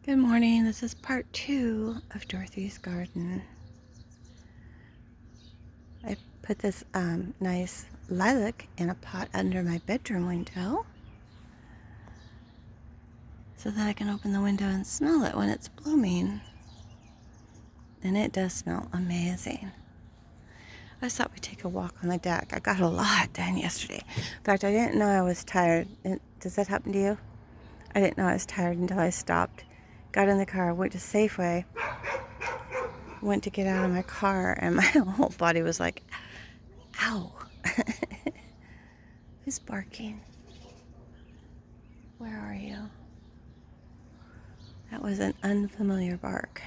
Good morning. This is part 2 of Dorothy's garden. I put this nice lilac in a pot under my bedroom window so that I can open the window and smell it when it's blooming. And it does smell amazing. I just thought we'd take a walk on the deck. I got a lot done yesterday. In fact, I didn't know I was tired. Does that happen to you? I didn't know I was tired until I stopped, got in the car, went to Safeway, went to get out of my car, and my whole body was like, ow. Who's barking? Where are you? That was an unfamiliar bark.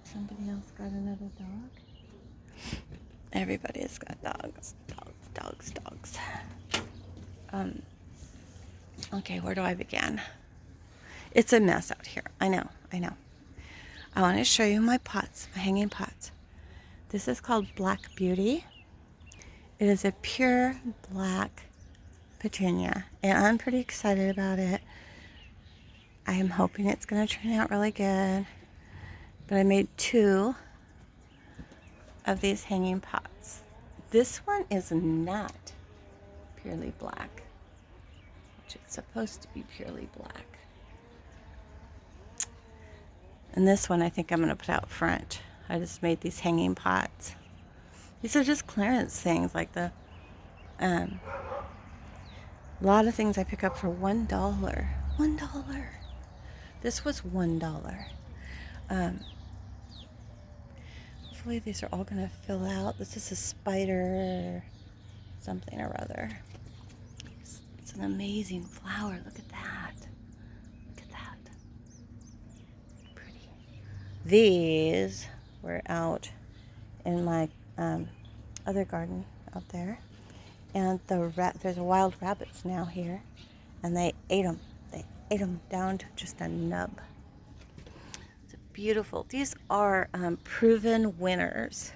Somebody else got another dog? Everybody's got dogs. Dogs. Okay, where do I begin? It's a mess out here. I know. I want to show you my pots, my hanging pots. This is called Black Beauty. It is a pure black petunia, and I'm pretty excited about it. I am hoping it's going to turn out really good. But I made 2 of these hanging pots. This one is not purely black, which it's supposed to be purely black. And this one I think I'm going to put out front. I just made these hanging pots. These are just clearance things, like a lot of things I pick up for $1. $1. This was $1. Hopefully these are all going to fill out. This is a spider something or other. It's an amazing flower. Look at that. Pretty. These were out in my other garden out there. And there's wild rabbits now here. And they ate them. They ate them down to just a nub. Beautiful. These are proven winners.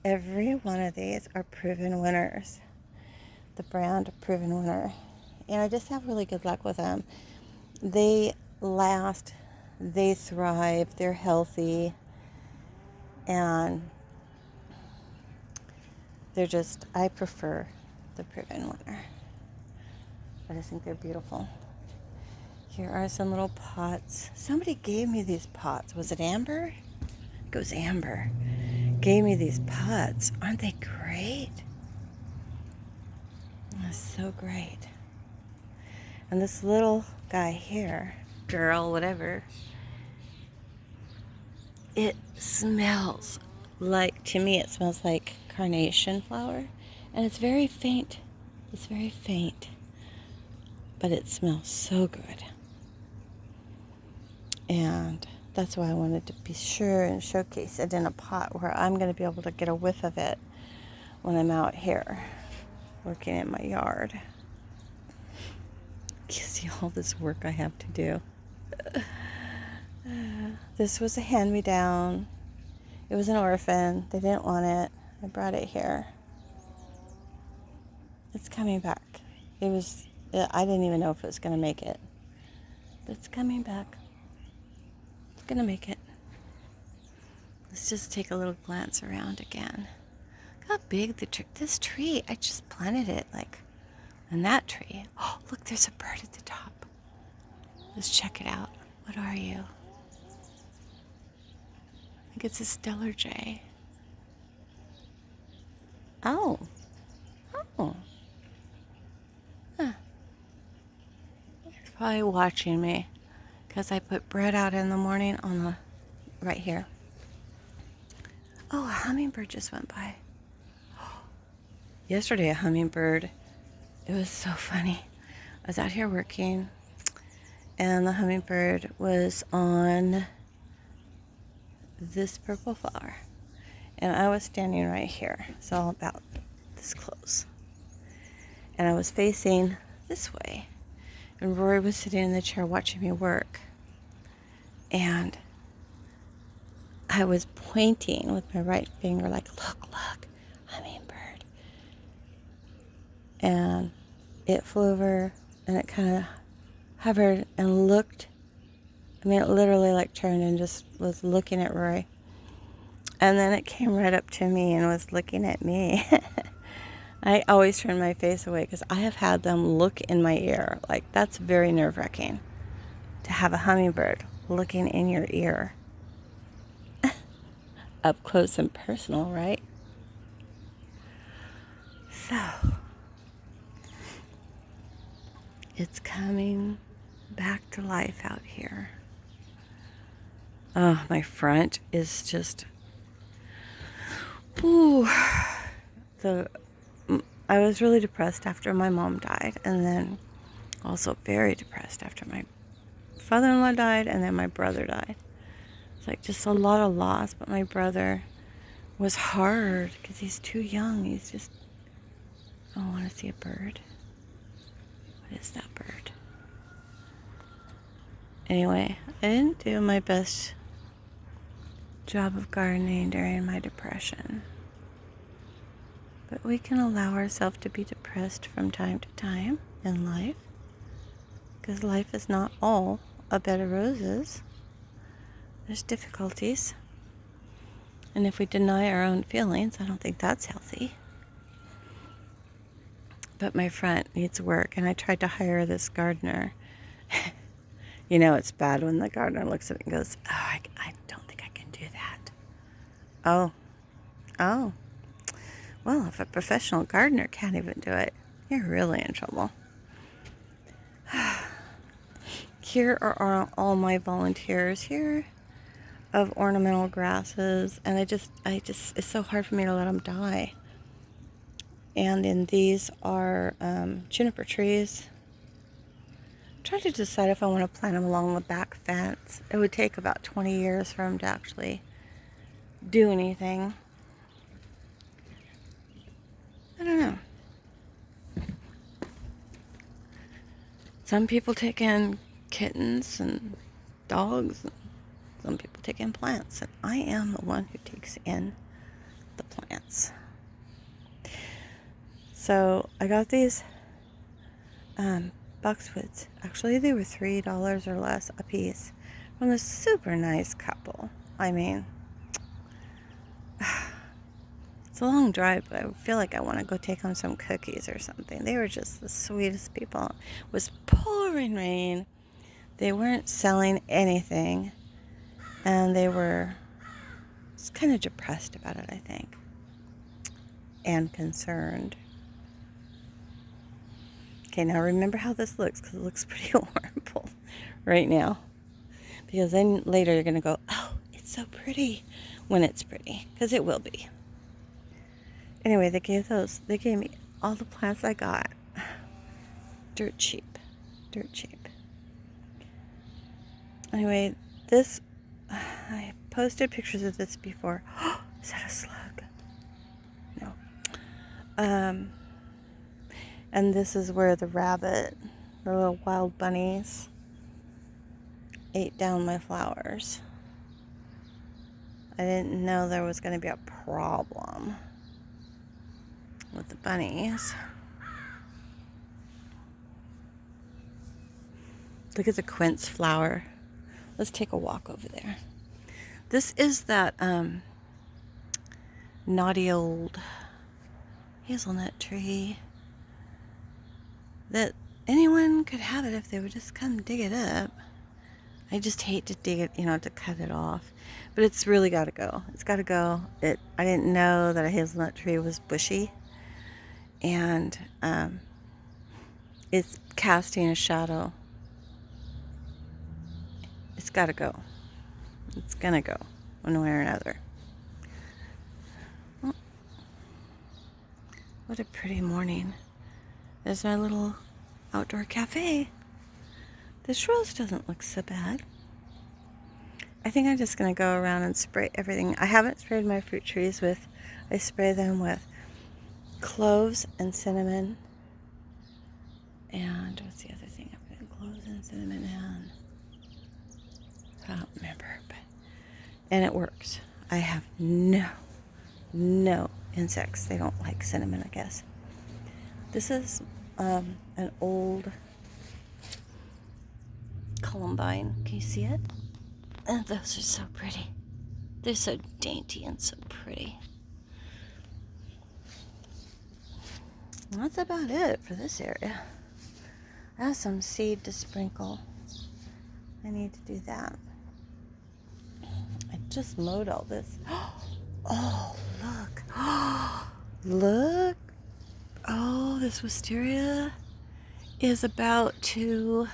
Every one of these are proven winners. The brand Proven Winner. And I just have really good luck with them. They last, they thrive, they're healthy, and I prefer the Proven Winner. I just think they're beautiful. Here are some little pots. Somebody gave me these pots. Was it Amber? It was Amber. Gave me these pots. Aren't they great? That's so great. And this little guy here, girl, whatever, it smells like, to me, it smells like carnation flower. And it's very faint. But it smells so good. And that's why I wanted to be sure and showcase it in a pot where I'm going to be able to get a whiff of it when I'm out here working in my yard. You see all this work I have to do. This was a hand-me-down. It was an orphan. They didn't want it. I brought it here. It's coming back. I didn't even know if it was going to make it. But it's coming back. Gonna make it. Let's just take a little glance around again. Look how big this tree, I just planted it and that tree. Oh, look, there's a bird at the top. Let's check it out. What are you? I think it's a stellar jay. Oh. Huh. It's probably watching me. Because I put bread out in the morning right here. Oh, a hummingbird just went by. Yesterday, a hummingbird, it was so funny. I was out here working, and the hummingbird was on this purple flower. And I was standing right here, so about this close. And I was facing this way. And Rory was sitting in the chair watching me work. And I was pointing with my right finger like, look, hummingbird. And it flew over and it kind of hovered and looked I mean, it literally like turned and just was looking at Roy. And then it came right up to me and was looking at me. I always turn my face away because I have had them look in my ear. Like, that's very nerve-wracking to have a hummingbird looking in your ear. Up close and personal, right? So, it's coming back to life out here. Oh, my front is just... Ooh. I was really depressed after my mom died, and then also very depressed after my father-in-law died, and then my brother died. It's like just a lot of loss, but my brother was hard because he's too young. He's just... Oh, I want to see a bird. What is that bird? Anyway, I didn't do my best job of gardening during my depression. But we can allow ourselves to be depressed from time to time in life, because life is not all a bed of roses. There's difficulties. And if we deny our own feelings, I don't think that's healthy. But my front needs work, and I tried to hire this gardener. You know, it's bad when the gardener looks at it and goes, "Oh, I don't think I can do that." Oh. Well, if a professional gardener can't even do it, you're really in trouble. Here are all my volunteers here of ornamental grasses, and I just, it's so hard for me to let them die. And then these are juniper trees. I'm trying to decide if I want to plant them along the back fence. It would take about 20 years for them to actually do anything. I don't know. Some people take in kittens and dogs, and some people take in plants, and I am the one who takes in the plants. So I got these boxwoods. Actually, they were $3 or less a piece from a super nice couple. I mean, it's a long drive, but I feel like I want to go take them some cookies or something. They were just the sweetest people. It was pouring rain. They weren't selling anything, and they were just kind of depressed about it, I think, and concerned. Okay, now remember how this looks, because it looks pretty horrible right now. Because then later you're going to go, "Oh, it's so pretty," when it's pretty, because it will be. Anyway, they gave me all the plants I got. Dirt cheap. Anyway, this, I posted pictures of this before. Is that a slug? No. And this is where the little wild bunnies, ate down my flowers. I didn't know there was going to be a problem with the bunnies. Look at the quince flower. Let's take a walk over there. This is that naughty old hazelnut tree that anyone could have it if they would just come dig it up. I just hate to dig it, to cut it off. But it's really got to go. It's got to go. I didn't know that a hazelnut tree was bushy. And it's casting a shadow. It's got to go. It's going to go one way or another. Oh, what a pretty morning. There's my little outdoor cafe. This rose doesn't look so bad. I think I'm just going to go around and spray everything. I haven't sprayed my fruit trees I spray them with cloves and cinnamon. And what's the other thing? I put cloves and cinnamon and I don't remember. And it works. I have no insects. They don't like cinnamon, I guess. This is an old columbine. Can you see it? And those are so pretty. They're so dainty and so pretty. That's about it for this area. I have some seed to sprinkle. I need to do that. I just mowed all this. Oh, look. Look. Oh, this wisteria is about to...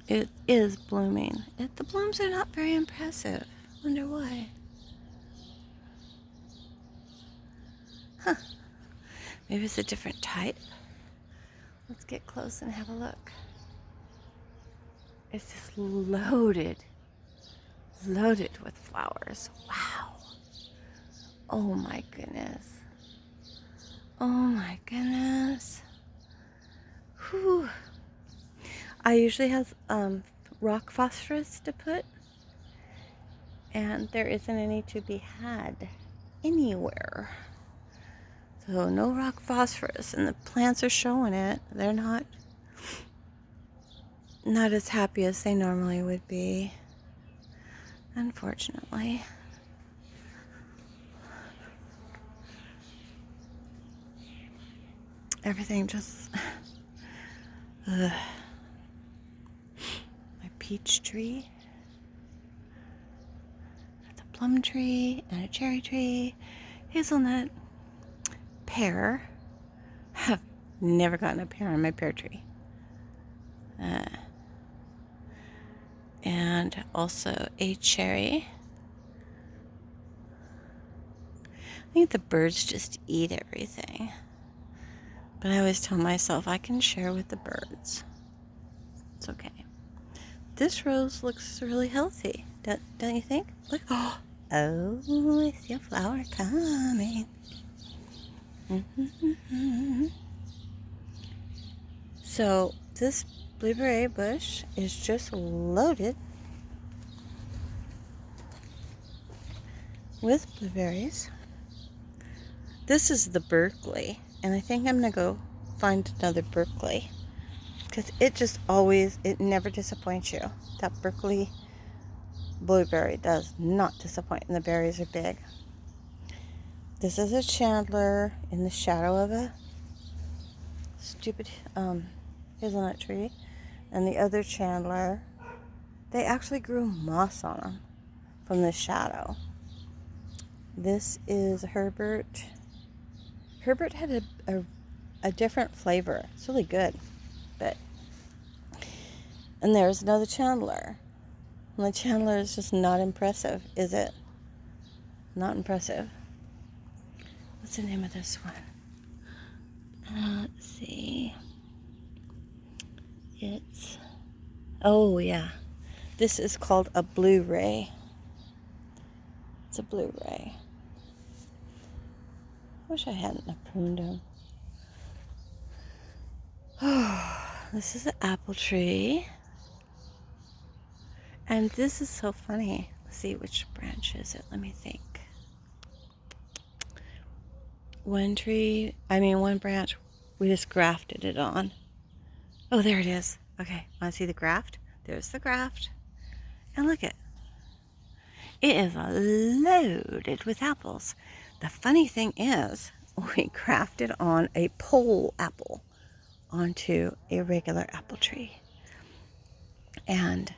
It is blooming. The blooms are not very impressive. Wonder why. Huh. Maybe it's a different type. Let's get close and have a look. It's just loaded with flowers. Wow. Oh my goodness. Oh my goodness. Whew. I usually have rock phosphorus to put, and there isn't any to be had anywhere. So no rock phosphorus, and the plants are showing it. They're not as happy as they normally would be, unfortunately. Everything just... my peach tree. That's a plum tree and a cherry tree. Hazelnut. Pear. Have never gotten a pear on my pear tree. And also a cherry. I think the birds just eat everything. But I always tell myself I can share with the birds. It's okay. This rose looks really healthy. Don't you think? Look. Oh, I see a flower coming. So this blueberry bush is just loaded with blueberries. This is the Berkeley, and I think I'm gonna go find another Berkeley, because it never disappoints you. That Berkeley blueberry does not disappoint, and the berries are big. This is a Chandler in the shadow of a stupid hazelnut tree, and the other Chandler, they actually grew moss on them from the shadow. This is Herbert. Herbert had a different flavor. It's really good. And there's another Chandler. And the Chandler is just not impressive, is it? Not impressive. What's the name of this one? Let's see. Oh yeah. This is called a Blu-ray. It's a Blu-ray. Wish I hadn't pruned them. Oh, this is an apple tree. And this is so funny. Let's see, which branch is it? Let me think. One branch, we just grafted it on. Oh, there it is. Okay, want to see the graft? There's the graft. And look it is loaded with apples. The funny thing is, we grafted on a pole apple onto a regular apple tree. And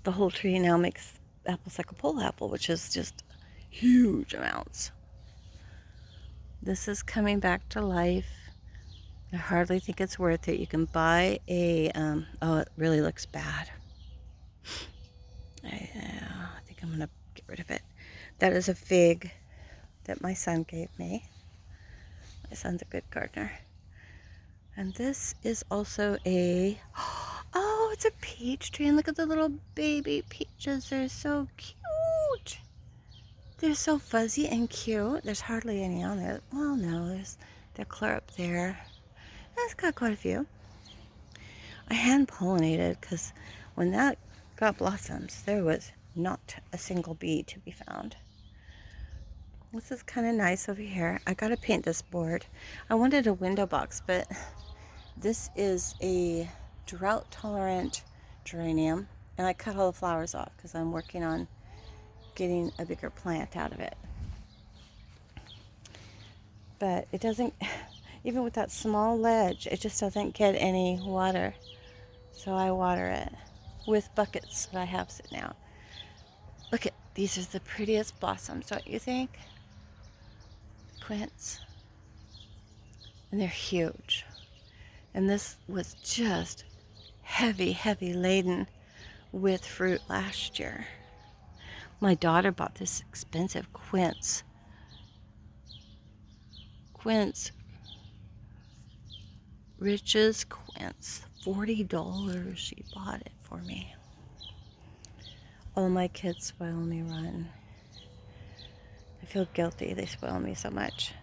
the whole tree now makes apples like a pole apple, which is just huge amounts. This is coming back to life. I hardly think it's worth it. You can buy a, oh, it really looks bad. I think I'm going to get rid of it. That is a fig that my son gave me. My son's a good gardener. And this is also oh, it's a peach tree. And look at the little baby peaches. They're so cute. They're so fuzzy and cute. There's hardly any on there. Well, no, they're clear up there. That's got quite a few. I hand pollinated because when that got blossoms, there was not a single bee to be found. This is kind of nice over here. I gotta paint this board. I wanted a window box, but this is a drought-tolerant geranium, and I cut all the flowers off because I'm working on getting a bigger plant out of it. But it doesn't, even with that small ledge, it just doesn't get any water. So I water it with buckets that I have sitting out. Look at, these are the prettiest blossoms, don't you think? Quince. And they're huge. And this was just heavy, heavy laden with fruit last year. My daughter bought this expensive quince. Rich's quince. $40 she bought it for me. All my kids spoil me rotten. I feel guilty. They spoil me so much.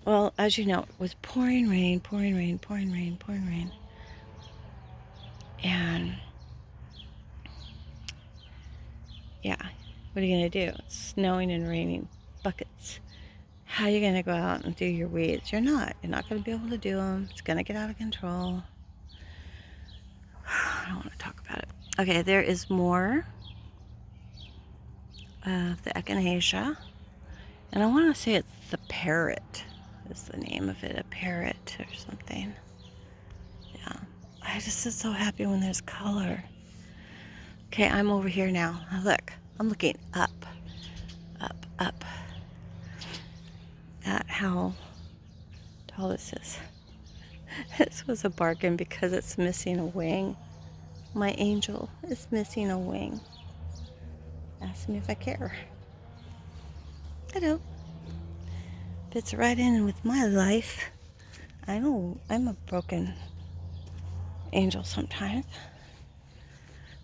Well, as you know, it was pouring rain. And yeah, what are you going to do? It's snowing and raining buckets. How are you going to go out and do your weeds? You're not. You're not going to be able to do them. It's going to get out of control. I don't want to talk about it. Okay, there is more of the echinacea. And I want to say it's the parrot is the name of it. A parrot or something. Yeah. I just am so happy when there's color. Okay, I'm over here now. Look, I'm looking up at how tall this is. This was a bargain because it's missing a wing. My angel is missing a wing. Ask me if I care. I do. Fits right in with my life. I'm a broken angel sometimes.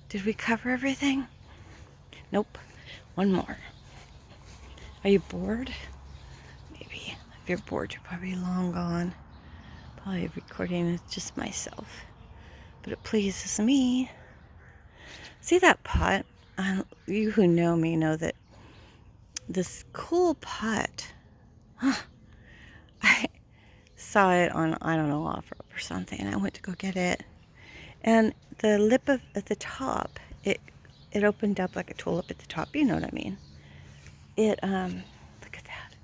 Did we cover everything? Nope. One more. Are you bored? Maybe. If you're bored, you're probably long gone. Probably recording with just myself. But it pleases me. See that pot? You who know me know that this cool pot, I saw it on, I don't know, OfferUp or something. I went to go get it. And the lip at the top, it opened up like a tulip at the top. You know what I mean? It, look at that.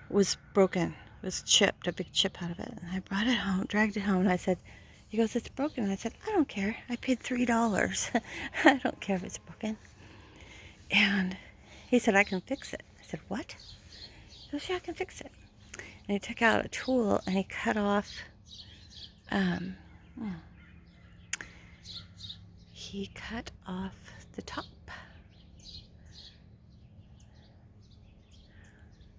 Was broken. It was chipped, a big chip out of it. And I brought it home, dragged it home, and I said, he goes, it's broken. And I said, I don't care. I paid $3. I don't care if it's broken. And he said, I can fix it. I said, what? He goes, yeah, I can fix it. And he took out a tool and he cut off, the top.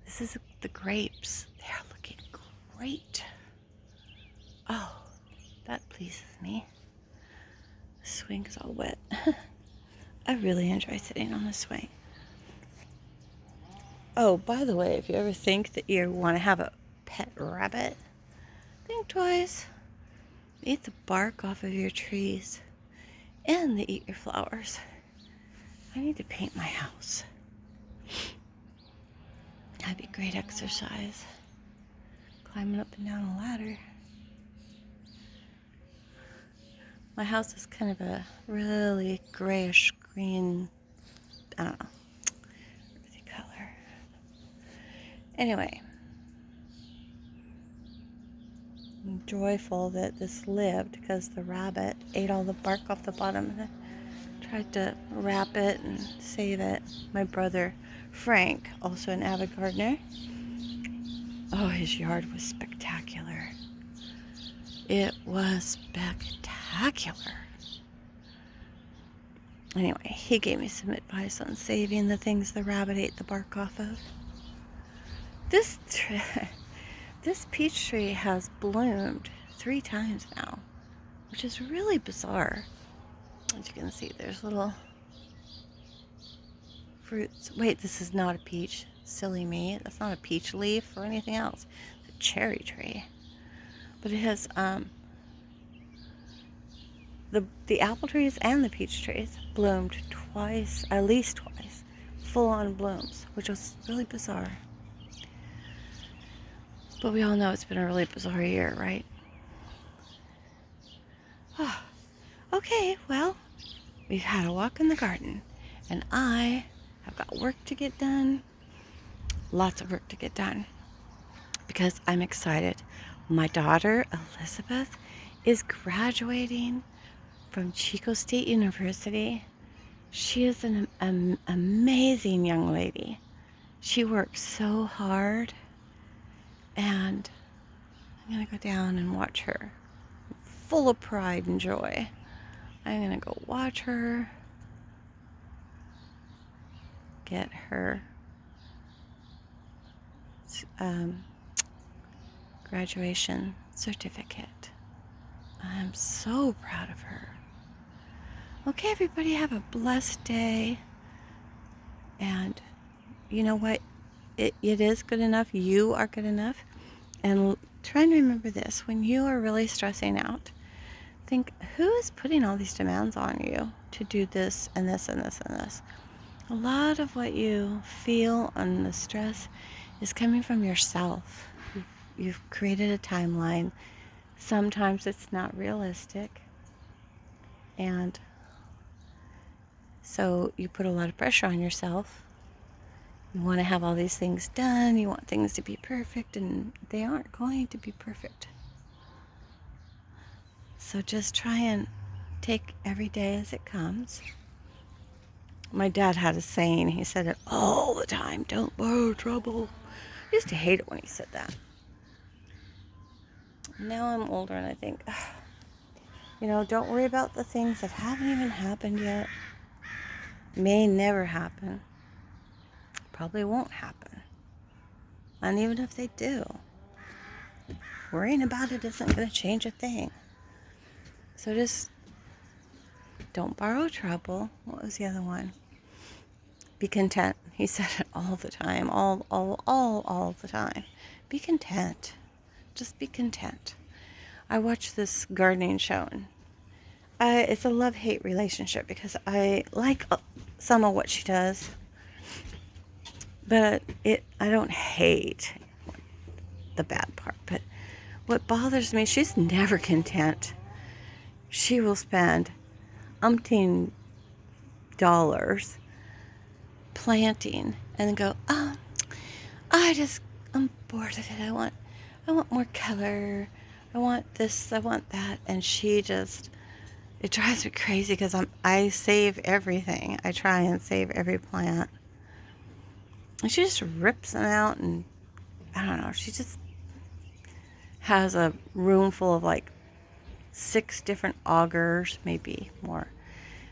This is the grapes. They're looking great. Oh, that pleases me. The swing's all wet. I really enjoy sitting on the swing. Oh, by the way, if you ever think that you want to have a pet rabbit, think twice. Eat the bark off of your trees and they eat your flowers. I need to paint my house. That'd be great exercise. Climbing up and down a ladder. My house is kind of a really grayish green, I don't know, earthy color. Anyway, I'm joyful that this lived because the rabbit ate all the bark off the bottom and I tried to wrap it and save it. My brother Frank, also an avid gardener, oh, his yard was spectacular. It was spectacular. Anyway, he gave me some advice on saving the things the rabbit ate the bark off of. This peach tree has bloomed 3 times now, which is really bizarre. As you can see, there's little fruits. Wait, this is not a peach. Silly me. That's not a peach leaf or anything else. It's a cherry tree. But it has the apple trees and the peach trees bloomed twice, at least twice, full-on blooms, which was really bizarre. But we all know it's been a really bizarre year, right? Oh, okay, well, we've had a walk in the garden, and I have got work to get done. Lots of work to get done because I'm excited. My daughter, Elizabeth, is graduating from Chico State University. She is an amazing young lady. She works so hard, and I'm going to go down and watch her. Full of pride and joy. I'm going to go watch her get her graduation certificate. I'm so proud of her. Okay, everybody, have a blessed day. And you know what? It is good enough. You are good enough. And try and remember this. When you are really stressing out, think, who is putting all these demands on you to do this and this and this and this? A lot of what you feel and the stress is coming from yourself. You've created a timeline. Sometimes it's not realistic. And so you put a lot of pressure on yourself. You want to have all these things done. You want things to be perfect, and they aren't going to be perfect. So just try and take every day as it comes. My dad had a saying. He said it all the time. Don't borrow trouble. I used to hate it when he said that. Now I'm older and I think, don't worry about the things that haven't even happened yet. May never happen. Probably won't happen. And even if they do, worrying about it isn't going to change a thing. So just don't borrow trouble. What was the other one? Be content. He said it all the time. All the time. Be content. Just be content. I watched this gardening show, and it's a love-hate relationship because I like some of what she does, but I don't hate the bad part. But what bothers me, she's never content. She will spend umpteen dollars planting and then go, I'm bored of it. I want more color. I want this, I want that. And it drives me crazy because I save everything. I try and save every plant. And she just rips them out, and I don't know, she just has a room full of like 6 different augers, maybe more.